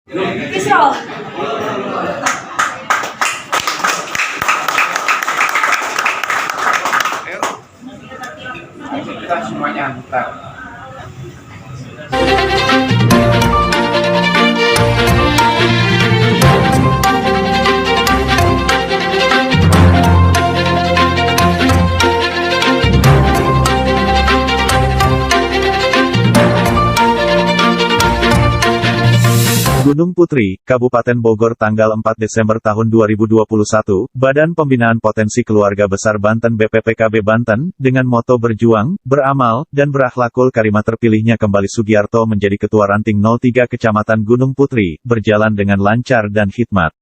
Israel. Kita semuanya antar. Gunung Putri, Kabupaten Bogor tanggal 4 Desember tahun 2021, Badan Pembinaan Potensi Keluarga Besar Banten BPPKB Banten, dengan moto berjuang, beramal, dan berakhlakul karimah terpilihnya kembali Sugiarto menjadi Ketua Ranting 03 Kecamatan Gunung Putri, berjalan dengan lancar dan hikmat.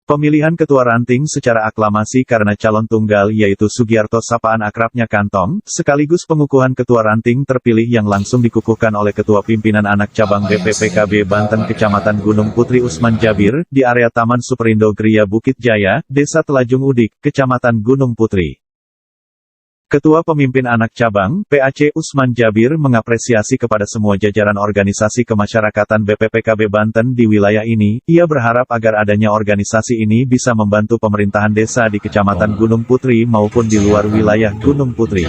Pemilihan Ketua Ranting secara aklamasi karena calon tunggal yaitu Sugiarto sapaan akrabnya Kantong, sekaligus pengukuhan Ketua Ranting terpilih yang langsung dikukuhkan oleh Ketua Pimpinan Anak Cabang BPPKB Banten Kecamatan Gunung Putri Usman Jabir, di area Taman Superindo Gria Bukit Jaya, Desa Telajung Udik, Kecamatan Gunung Putri. Ketua Pemimpin Anak Cabang, PAC Usman Jabir mengapresiasi kepada semua jajaran organisasi kemasyarakatan BPPKB Banten di wilayah ini. Ia berharap agar adanya organisasi ini bisa membantu pemerintahan desa di Kecamatan Gunung Putri maupun di luar wilayah Gunung Putri.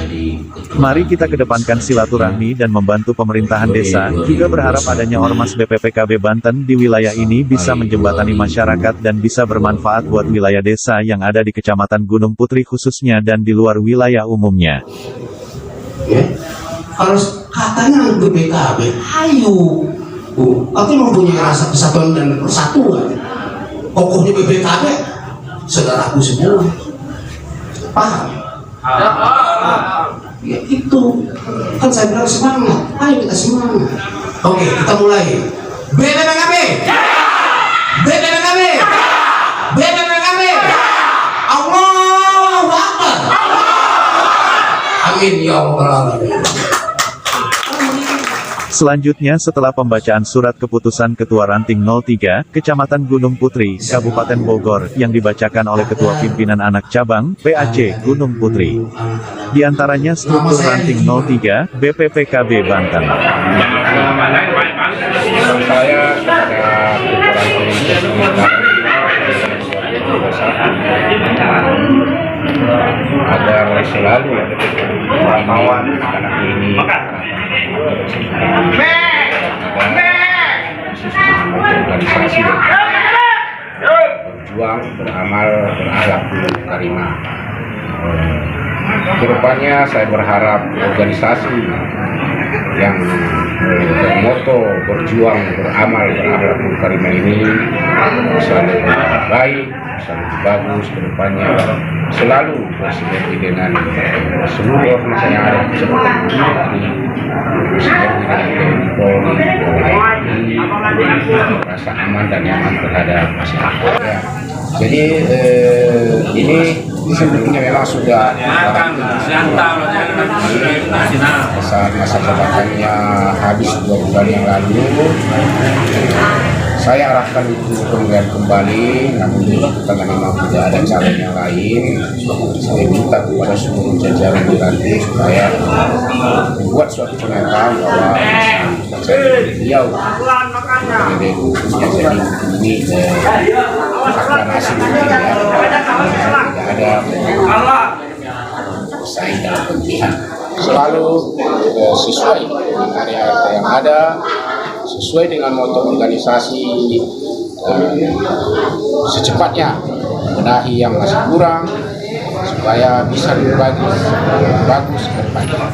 Mari kita kedepankan silaturahmi dan membantu pemerintahan desa, juga berharap adanya Ormas BPPKB Banten di wilayah ini bisa menjembatani masyarakat dan bisa bermanfaat buat wilayah desa yang ada di Kecamatan Gunung Putri khususnya dan di luar wilayah umum. Ya, kalau katanya BPKB, ayo, tapi mempunyai rasa kesatuan dan persatuan. Pokoknya BPKB, saudaraku semua, paham? Ya itu, kan saya bilang semangat, ayo kita semangat. Oke, kita mulai. BPPKB, BPPKB, BPPKB, Allahu Akbar. Amin ya Allah. Selanjutnya setelah pembacaan surat keputusan Ketua Ranting 03, Kecamatan Gunung Putri, Kabupaten Bogor, yang dibacakan oleh Ketua Pimpinan Anak Cabang, PAC, Gunung Putri. Di antaranya struktur Ranting 03, BPPKB Banten. Saya kepada agar selalu kemauan anak ini organisasi berjuang, beramal, berakhlak karimah. Kedepannya saya berharap organisasi yang bermoto berjuang, beramal, berakhlak karimah ini bisa lebih baik, bisa lebih bagus ke depannya, selalu bersinergi dengan seluruh organisasi yang ada di Kecamatan Gunung Putri, bersinergi dengan Polri, rasa aman dan nyaman terhadap masyarakat. Ya. Jadi ini sebetulnya memang sudah saat masa jabatannya habis 2 bulan yang lalu. Saya arahkan itu pemilihan kembali, namun karena memang tidak ada calon yang lain, saya minta kepada seluruh jajaran di Ranting supaya membuat suatu pernyataan bahwa beliau jadi ini aklamasi tidak ada bersaing dalam pemilihan, selalu sesuai dengan area yang ada, sesuai dengan moto organisasi, secepatnya benahi yang masih kurang supaya bisa lebih bagus ke depannya.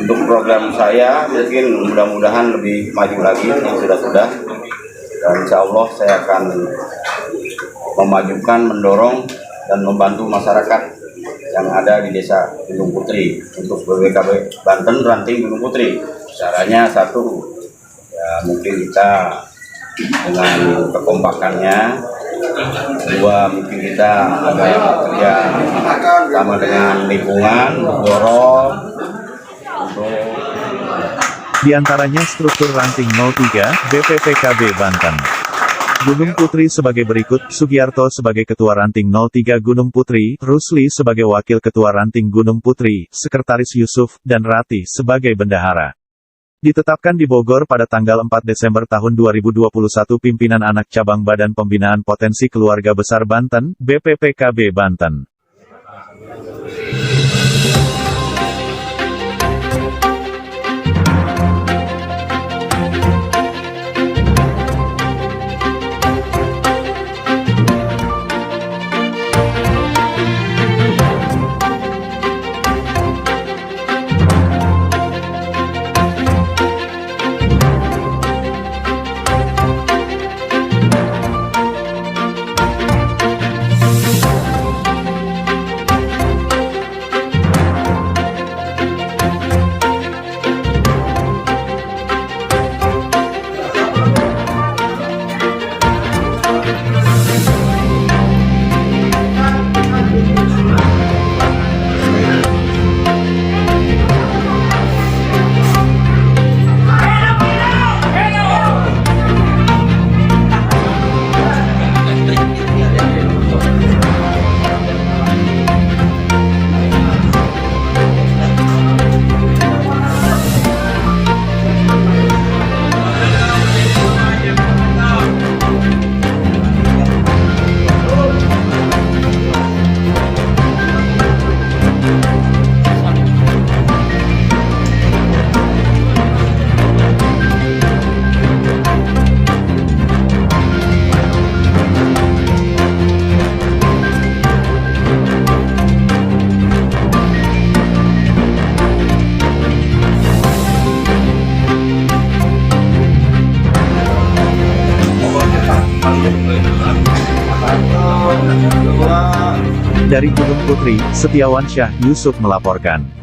Untuk program saya mungkin mudah-mudahan lebih maju lagi yang sudah-sudah, dan insya Allah saya akan memajukan, mendorong, dan membantu masyarakat yang ada di desa Gunung Putri untuk BPKB Banten Ranting Gunung Putri. Caranya satu, ya mungkin kita dengan kekompakannya, dua mungkin kita ada yang bekerja sama dengan lingkungan, dorong untuk Di antaranya struktur Ranting 03, BPPKB Banten. Gunung Putri sebagai berikut, Sugiarto sebagai Ketua Ranting 03 Gunung Putri, Rusli sebagai Wakil Ketua Ranting Gunung Putri, Sekretaris Yusuf, dan Rati sebagai Bendahara. Ditetapkan di Bogor pada tanggal 4 Desember tahun 2021 pimpinan anak cabang Badan Pembinaan Potensi Keluarga Besar Banten, BPPKB Banten. Dari Gunung Putri, Setiawan Syah Yusuf melaporkan.